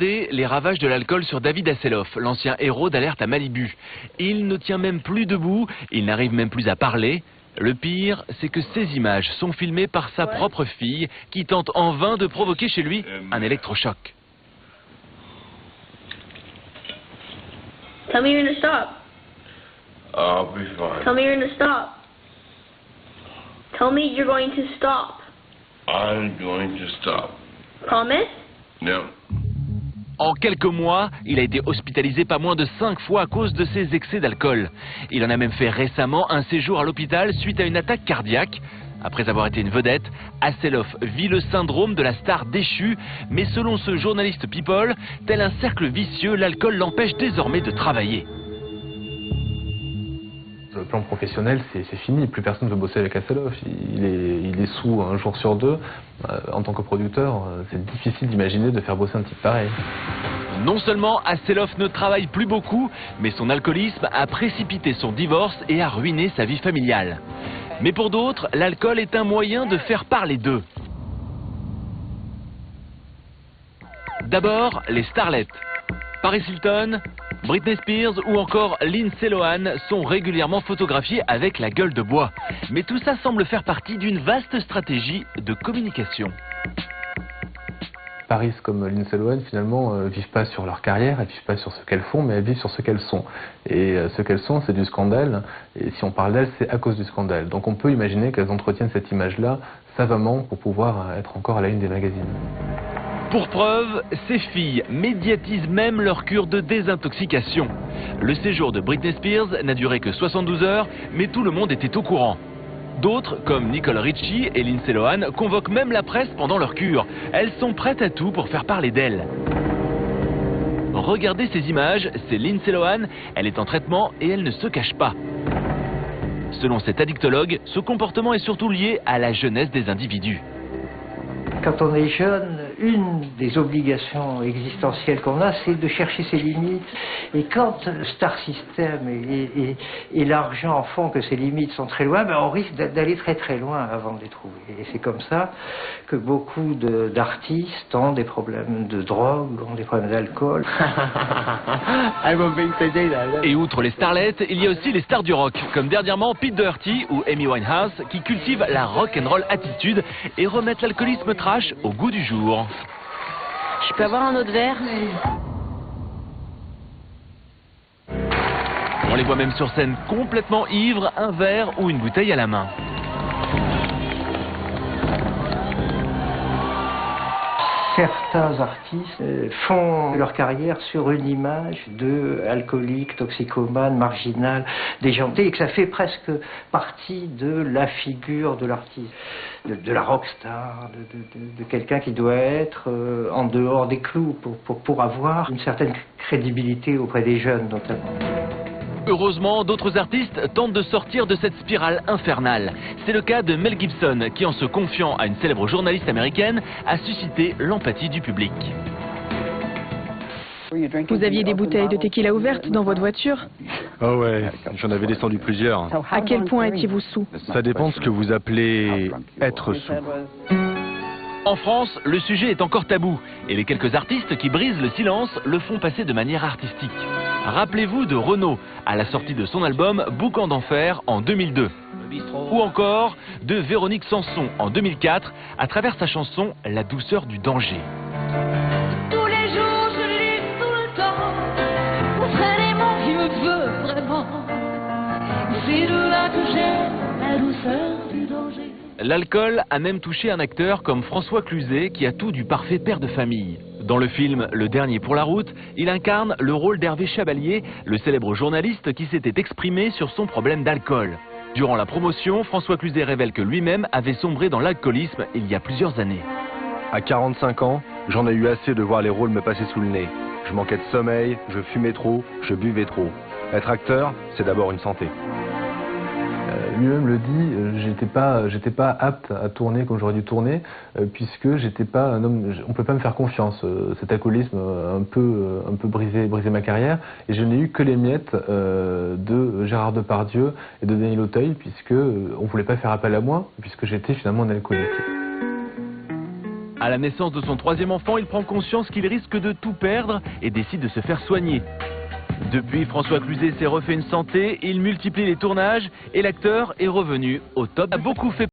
Les ravages de l'alcool sur David Hasselhoff, l'ancien héros d'Alerte à Malibu. Il ne tient même plus debout, il n'arrive même plus à parler. Le pire, c'est que ces images sont filmées par sa propre fille, qui tente en vain de provoquer chez lui un électrochoc. Tell me you're gonna stop. I'll be fine. Tell me you're gonna stop. Tell me you're going to stop. I'm going to stop. Promise? No. En quelques mois, il a été hospitalisé pas moins de 5 fois à cause de ses excès d'alcool. Il en a même fait récemment un séjour à l'hôpital suite à une attaque cardiaque. Après avoir été une vedette, Hasselhoff vit le syndrome de la star déchue, mais selon ce journaliste People, tel un cercle vicieux, l'alcool l'empêche désormais de travailler. Le plan professionnel, c'est fini. Plus personne ne veut bosser avec Hasselhoff. Il est sous un jour sur deux. En tant que producteur, c'est difficile d'imaginer de faire bosser un type pareil. Non seulement Hasselhoff ne travaille plus beaucoup, mais son alcoolisme a précipité son divorce et a ruiné sa vie familiale. Mais pour d'autres, l'alcool est un moyen de faire parler d'eux. D'abord, les starlettes. Paris Hilton, Britney Spears ou encore Lindsay Lohan sont régulièrement photographiés avec la gueule de bois. Mais tout ça semble faire partie d'une vaste stratégie de communication. Paris comme Lindsay Lohan, finalement, vivent pas sur leur carrière, elles vivent pas sur ce qu'elles font, mais elles vivent sur ce qu'elles sont. Et ce qu'elles sont, c'est du scandale. Et si on parle d'elles, c'est à cause du scandale. Donc on peut imaginer qu'elles entretiennent cette image-là savamment pour pouvoir être encore à la une des magazines. Pour preuve, ces filles médiatisent même leur cure de désintoxication. Le séjour de Britney Spears n'a duré que 72 heures, mais tout le monde était au courant. D'autres, comme Nicole Richie et Lindsay Lohan, convoquent même la presse pendant leur cure. Elles sont prêtes à tout pour faire parler d'elles. Regardez ces images, c'est Lindsay Lohan, elle est en traitement et elle ne se cache pas. Selon cet addictologue, ce comportement est surtout lié à la jeunesse des individus. Quand on est jeune, une des obligations existentielles qu'on a, c'est de chercher ses limites. Et quand Star System et l'argent font que ces limites sont très loin, ben on risque d'aller très très loin avant de les trouver. Et c'est comme ça que beaucoup d'artistes ont des problèmes de drogue, ont des problèmes d'alcool. Et outre les starlets, il y a aussi les stars du rock, comme dernièrement Pete Doherty ou Amy Winehouse, qui cultivent la rock'n'roll attitude et remettent l'alcoolisme trash au goût du jour. Je peux avoir un autre verre? On les voit même sur scène complètement ivres, un verre ou une bouteille à la main. Certains artistes font leur carrière sur une image de alcoolique, toxicomane, marginal, déjanté, et que ça fait presque partie de la figure de l'artiste, de la rockstar, de quelqu'un qui doit être en dehors des clous pour avoir une certaine crédibilité auprès des jeunes notamment. Heureusement, d'autres artistes tentent de sortir de cette spirale infernale. C'est le cas de Mel Gibson, qui en se confiant à une célèbre journaliste américaine, a suscité l'empathie du public. Vous aviez des bouteilles de tequila ouvertes dans votre voiture? Ah ouais, j'en avais descendu plusieurs. À quel point étiez-vous sous? Ça dépend de ce que vous appelez être sous. En France, le sujet est encore tabou, et les quelques artistes qui brisent le silence le font passer de manière artistique. Rappelez-vous de Renaud, à la sortie de son album Boucan d'enfer en 2002. Ou encore de Véronique Sanson en 2004, à travers sa chanson La douceur du danger. Tous les jours je lis tout le temps, mon frère aimant qui me veut vraiment. C'est de là que j'aime la douceur du danger. L'alcool a même touché un acteur comme François Cluzet, qui a tout du parfait père de famille. Dans le film Le Dernier pour la route, il incarne le rôle d'Hervé Chabalier, le célèbre journaliste qui s'était exprimé sur son problème d'alcool. Durant la promotion, François Cluzet révèle que lui-même avait sombré dans l'alcoolisme il y a plusieurs années. À 45 ans, j'en ai eu assez de voir les rôles me passer sous le nez. Je manquais de sommeil, je fumais trop, je buvais trop. Être acteur, c'est d'abord une santé. Lui-même le dit, j'étais pas apte à tourner comme j'aurais dû tourner, puisque j'étais pas un homme, on peut pas me faire confiance. Cet alcoolisme un peu brisé ma carrière, et je n'ai eu que les miettes de Gérard Depardieu et de Daniel Auteuil, puisque on voulait pas faire appel à moi, puisque j'étais finalement un alcoolique. À la naissance de son troisième enfant, il prend conscience qu'il risque de tout perdre et décide de se faire soigner. Depuis, François Cluzet s'est refait une santé, il multiplie les tournages et l'acteur est revenu au top. Il a beaucoup fait